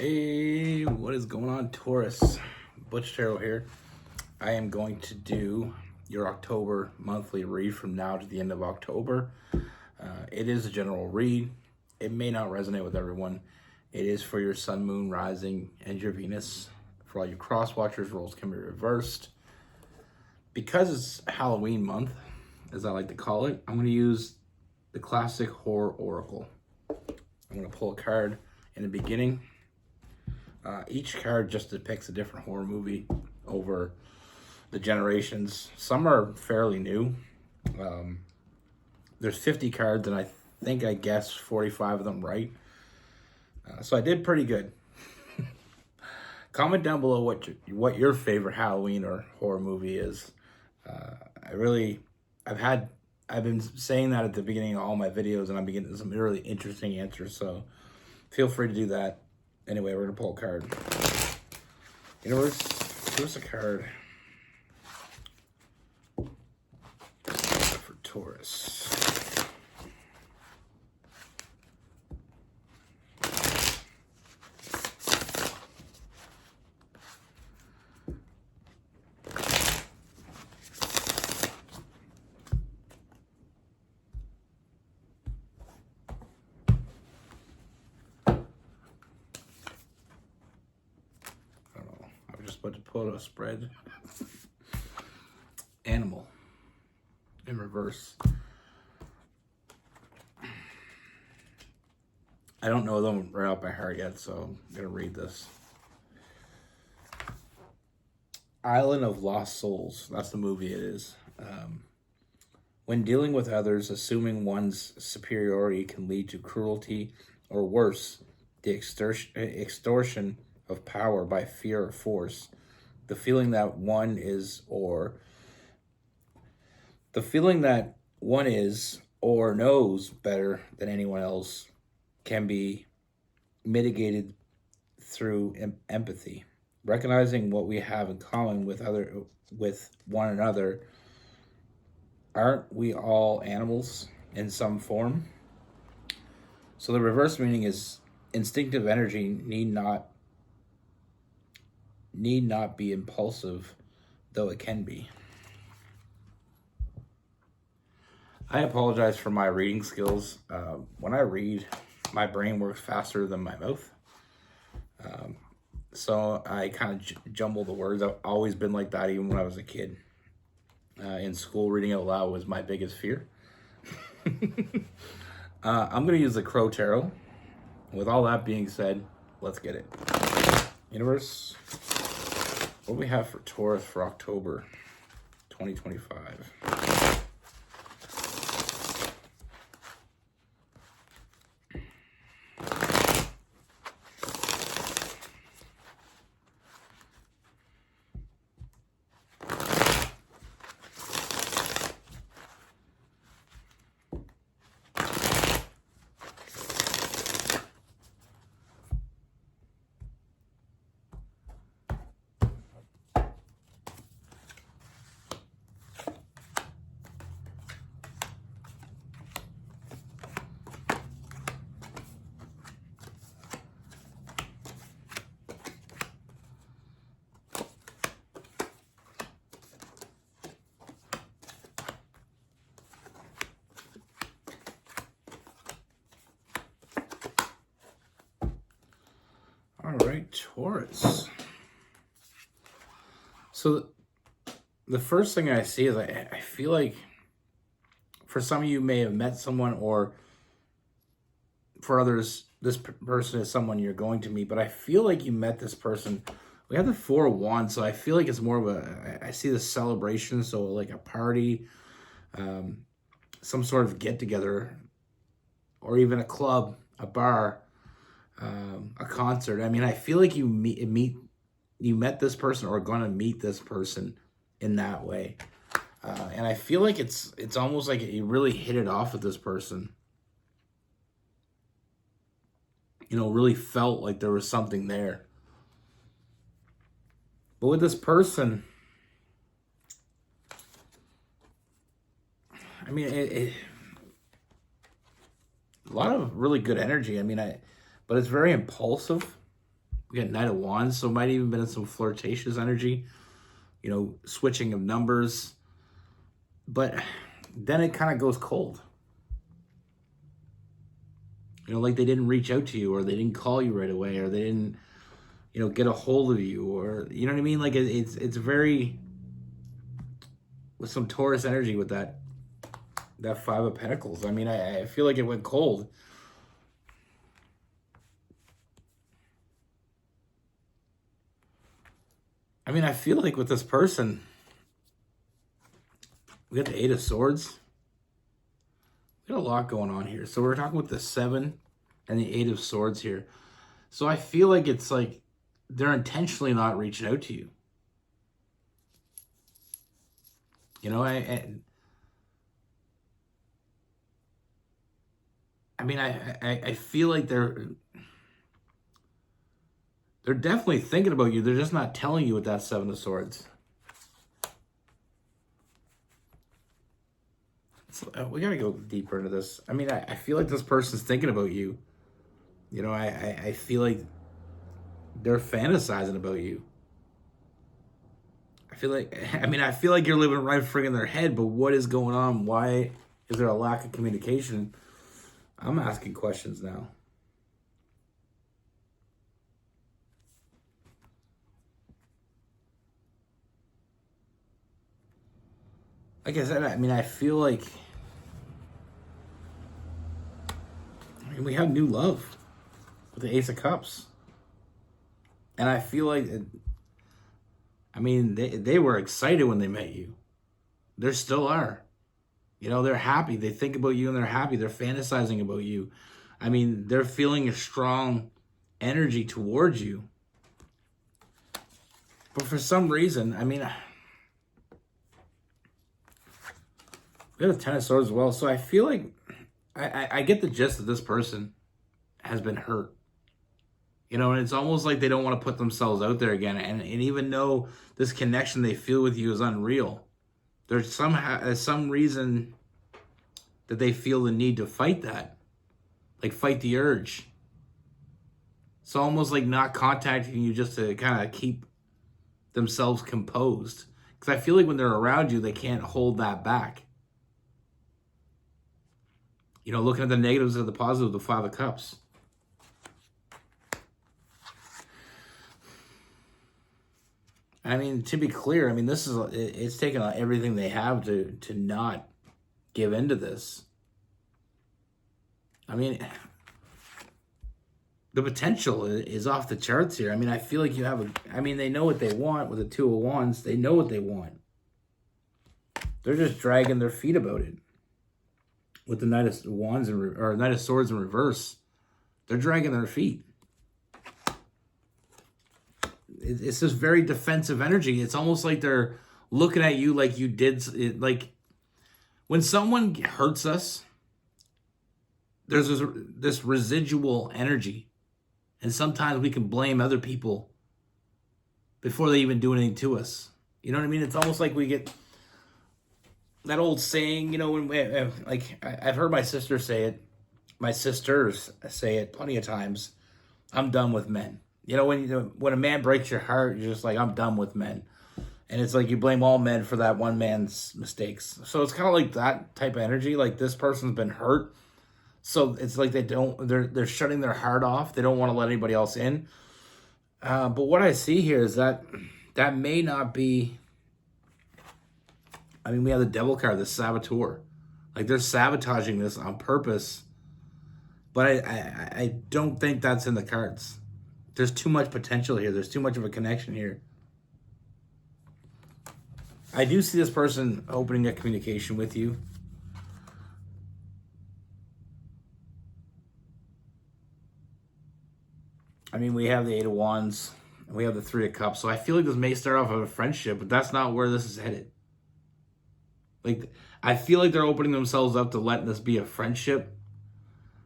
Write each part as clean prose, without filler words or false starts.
Hey, what is going on, Taurus? Butch Tarot here. I am going to do your October monthly read from now to the end of October. It is a general read. It may not resonate with everyone. It is for your sun, moon, rising, and your Venus. For all you cross watchers, roles can be reversed. Because it's Halloween month, as I like to call it, I'm going to use the classic horror oracle. I'm going to pull a card in the beginning. Each card just depicts a different horror movie over the generations. Some are fairly new. There's 50 cards, and I think I guessed 45 of them right. So I did pretty good. Comment down below what your favorite Halloween or horror movie is. I've been saying that at the beginning of all my videos, and I'm getting some really interesting answers. So feel free to do that. Anyway, we're gonna pull a card. Universe, give us a card for Taurus. About to pull a spread. Animal in reverse. I don't know them right off by heart yet, so I'm gonna read this. Island of Lost Souls. That's the movie it is. When dealing with others, assuming one's superiority can lead to cruelty, or worse, the extortion of power by fear or force. The feeling that one is or knows better than anyone else can be mitigated through empathy. Recognizing what we have in common with one another. Aren't we all animals in some form? So the reverse meaning is instinctive energy need not be impulsive, though it can be. I apologize for my reading skills. When I read, my brain works faster than my mouth. So I kind of jumble the words. I've always been like that, even when I was a kid. In school, reading out loud was my biggest fear. I'm going to use the Crow Tarot. With all that being said, let's get it. Universe, what do we have for Taurus for October 2025? All right, Taurus. So the first thing I see is I feel like for some of you may have met someone, or for others, this person is someone you're going to meet, but I feel like you met this person. We have the Four of Wands, so I feel like it's more of I see the celebration, so like a party, some sort of get-together, or even a club, a bar, a concert. I mean, I feel like you met this person or are going to meet this person in that way. And I feel like it's almost like you really hit it off with this person. You know, really felt like there was something there. But with this person, I mean, a lot of really good energy. I mean, but it's very impulsive. We got Knight of Wands, so it might even been some flirtatious energy, you know, switching of numbers. But then it kind of goes cold. You know, like they didn't reach out to you, or they didn't call you right away, or they didn't, you know, get a hold of you, or, you know what I mean? Like it's very, with some Taurus energy with that Five of Pentacles. I mean, I feel like it went cold. I mean, I feel like with this person, we got the Eight of Swords. We got a lot going on here. So we're talking with the 7 and the 8 of Swords here. So I feel like it's like they're intentionally not reaching out to you. You know, I mean, I feel like they're definitely thinking about you. They're just not telling you with that 7 of Swords. So, we got to go deeper into this. I mean, I feel like this person's thinking about you. You know, I feel like they're fantasizing about you. I feel like you're living right friggin' in their head, but what is going on? Why is there a lack of communication? I'm asking questions now. Like I said, I mean, I feel like we have new love with the Ace of Cups. And I feel like, I mean, they were excited when they met you. They still are. You know, they're happy. They think about you and they're happy. They're fantasizing about you. I mean, they're feeling a strong energy towards you. But for some reason, I mean, we have a 10 of Swords as well. So I feel like I get the gist that this person has been hurt. You know, and it's almost like they don't want to put themselves out there again. And even though this connection they feel with you is unreal, there's some reason that they feel the need to fight that. Like fight the urge. It's almost like not contacting you just to kind of keep themselves composed. Because I feel like when they're around you, they can't hold that back. You know, looking at the negatives and the positive, the 5 of Cups. I mean, to be clear, I mean, it's taken everything they have to not give into this. I mean, the potential is off the charts here. I mean, I feel like you have they know what they want with the 2 of Wands. They know what they want. They're just dragging their feet about it. With the Knight of Wands or Knight of Swords in reverse, they're dragging their feet. It's this very defensive energy. It's almost like they're looking at you like you did it. Like when someone hurts us, there's this residual energy, and sometimes we can blame other people before they even do anything to us. You know what I mean? It's almost like we get that old saying, you know, when like I've heard my sister say it, my sisters say it plenty of times. I'm done with men. You know, when a man breaks your heart, you're just like, I'm done with men. And it's like you blame all men for that one man's mistakes. So it's kind of like that type of energy. Like this person's been hurt. So it's like they're shutting their heart off. They don't want to let anybody else in. But what I see here is that may not be, I mean, we have the Devil card, the Saboteur. Like they're sabotaging this on purpose. But I don't think that's in the cards. There's too much potential here. There's too much of a connection here. I do see this person opening a communication with you. I mean, we have the 8 of Wands. And we have the 3 of Cups. So I feel like this may start off as a friendship, but that's not where this is headed. Like, I feel like they're opening themselves up to letting this be a friendship.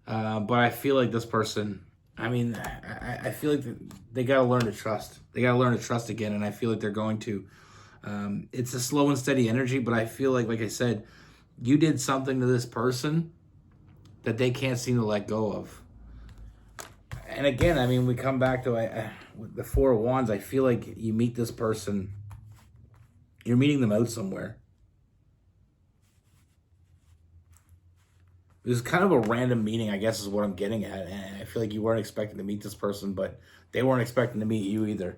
But I feel like this person, I mean, I feel like they got to learn to trust. They got to learn to trust again, and I feel like they're going to. It's a slow and steady energy, but I feel like I said, you did something to this person that they can't seem to let go of. And again, I mean, we come back to with the Four of Wands. I feel like you meet this person, you're meeting them out somewhere. It was kind of a random meeting, I guess, is what I'm getting at. And I feel like you weren't expecting to meet this person, but they weren't expecting to meet you either.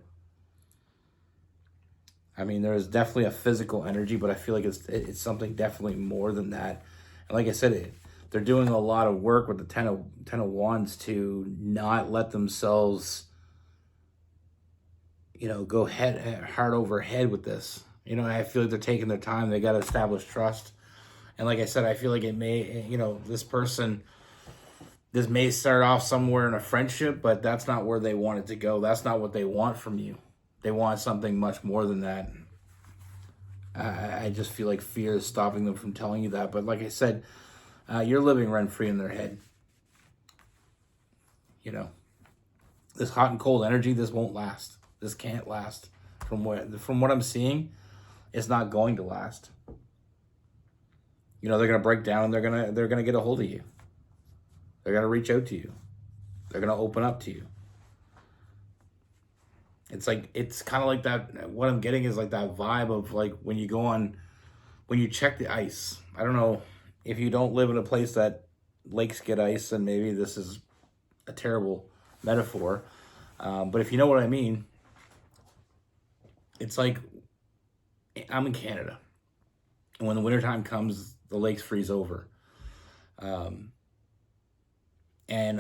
I mean, there is definitely a physical energy, but I feel like it's something definitely more than that. And like I said, they're doing a lot of work with the Ten of Wands to not let themselves, go heart over head with this. I feel like they're taking their time. They got to establish trust. And like I said, I feel like it may, this may start off somewhere in a friendship, but that's not where they want it to go. That's not what they want from you. They want something much more than that. I just feel like fear is stopping them from telling you that. But like I said, you're living rent-free in their head. This hot and cold energy, this won't last. This can't last. From what I'm seeing, it's not going to last. They're gonna break down and they're gonna get a hold of you. They're gonna reach out to you. They're gonna open up to you. It's kind of like that. What I'm getting is like that vibe of like when you check the ice. I don't know if you don't live in a place that lakes get ice, and maybe this is a terrible metaphor. But if you know what I mean, it's like I'm in Canada. And when the wintertime comes, the lakes freeze over. And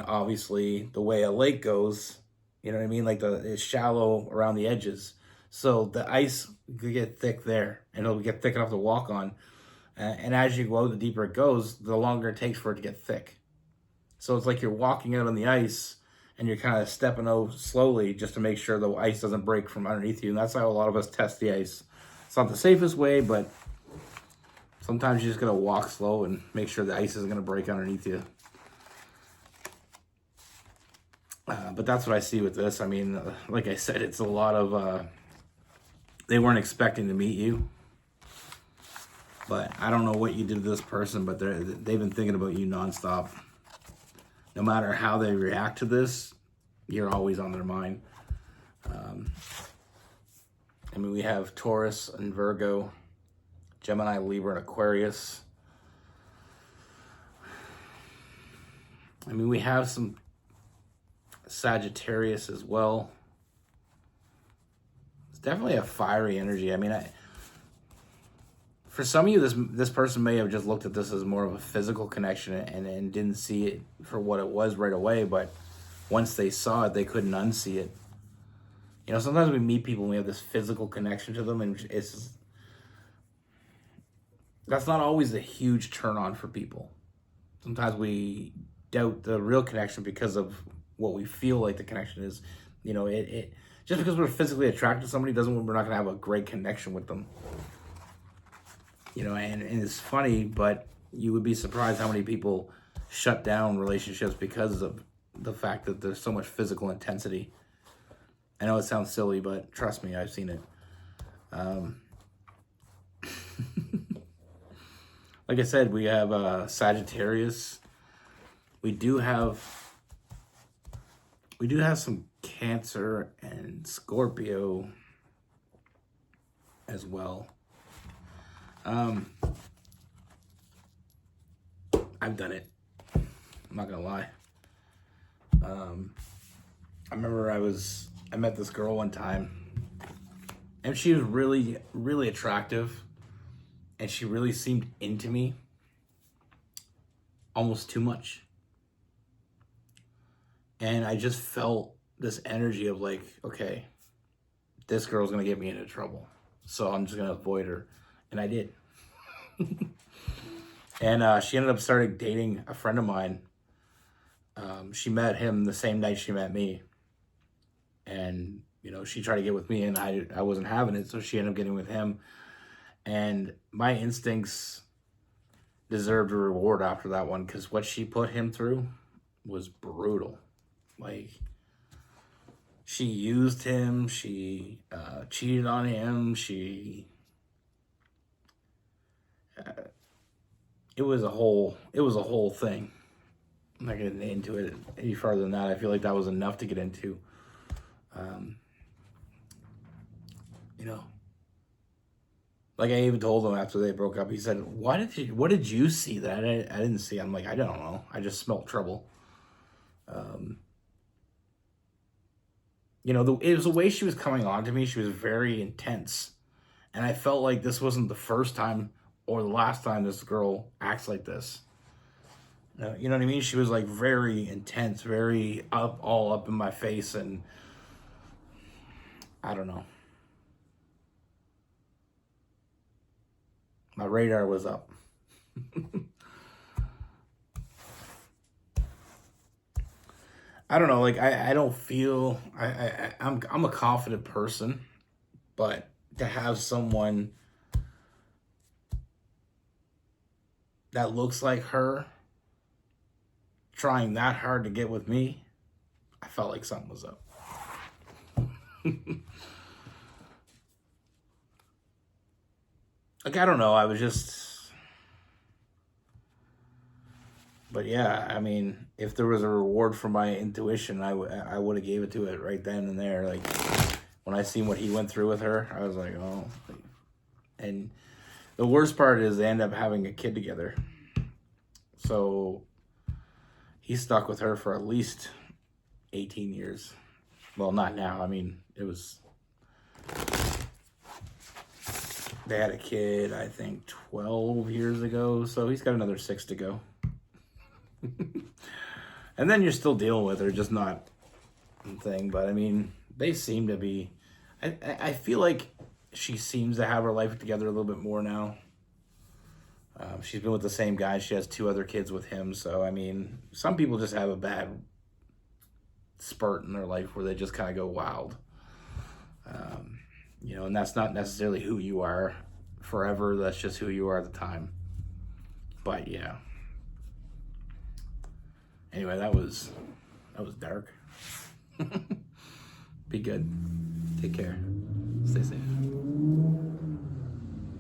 obviously the way a lake goes, you know what I mean? Like it's shallow around the edges. So the ice could get thick there and it'll get thick enough to walk on. And as you go, the deeper it goes, the longer it takes for it to get thick. So it's like you're walking out on the ice and you're kind of stepping out slowly just to make sure the ice doesn't break from underneath you. And that's how a lot of us test the ice. It's not the safest way, but sometimes you just gotta walk slow and make sure the ice isn't gonna break underneath you. But that's what I see with this. I mean, like I said, it's a lot of, they weren't expecting to meet you. But I don't know what you did to this person, but they've been thinking about you nonstop. No matter how they react to this, you're always on their mind. I mean, we have Taurus and Virgo, Gemini, Libra, and Aquarius. I mean, we have some Sagittarius as well. It's definitely a fiery energy. I mean, for some of you, this person may have just looked at this as more of a physical connection and didn't see it for what it was right away. But once they saw it, they couldn't unsee it. Sometimes we meet people and we have this physical connection to them, and that's not always a huge turn on for people. Sometimes we doubt the real connection because of what we feel like the connection is. Just because we're physically attracted to somebody doesn't mean we're not going to have a great connection with them. And it's funny, but you would be surprised how many people shut down relationships because of the fact that there's so much physical intensity. I know it sounds silly, but trust me, I've seen it. Like I said, we have Sagittarius. We do have some Cancer and Scorpio as well. I've done it. I'm not gonna lie. I remember I met this girl one time, and she was really, really attractive, and she really seemed into me almost too much. And I just felt this energy of like, okay, this girl's gonna get me into trouble, so I'm just gonna avoid her. And I did. And she ended up starting dating a friend of mine. She met him the same night she met me. And, she tried to get with me, and I wasn't having it, so she ended up getting with him. And my instincts deserved a reward after that one, because what she put him through was brutal. Like, she used him, she cheated on him, it was a whole thing. I'm not getting into it any farther than that. I feel like that was enough to get into. You know, like I even told him after they broke up, he said, what did you see that I didn't see? I'm like, I don't know. I just smelled trouble. You know, it was the way she was coming on to me. She was very intense. And I felt like this wasn't the first time or the last time this girl acts like this. You know what I mean? She was like very intense, very all up in my face. And I don't know. My radar was up. I don't know, like I don't feel I'm a confident person, but to have someone that looks like her trying that hard to get with me, I felt like something was up. Like I don't know, I was just. But yeah, I mean, if there was a reward for my intuition, I would have gave it to it right then and there. Like, when I seen what he went through with her, I was like, oh. And the worst part is they end up having a kid together. So, he stuck with her for at least 18 years. Well, not now. I mean, it was... They had a kid, I think, 12 years ago. So, he's got another 6 to go. And then you're still dealing with her, just not thing. But I mean, they seem to be. I feel like she seems to have her life together a little bit more now. She's been with the same guy. She has 2 other kids with him. So I mean, some people just have a bad spurt in their life where they just kind of go wild. You know, and that's not necessarily who you are forever. That's just who you are at the time. But yeah. Anyway, that was dark. Be good. Take care. Stay safe.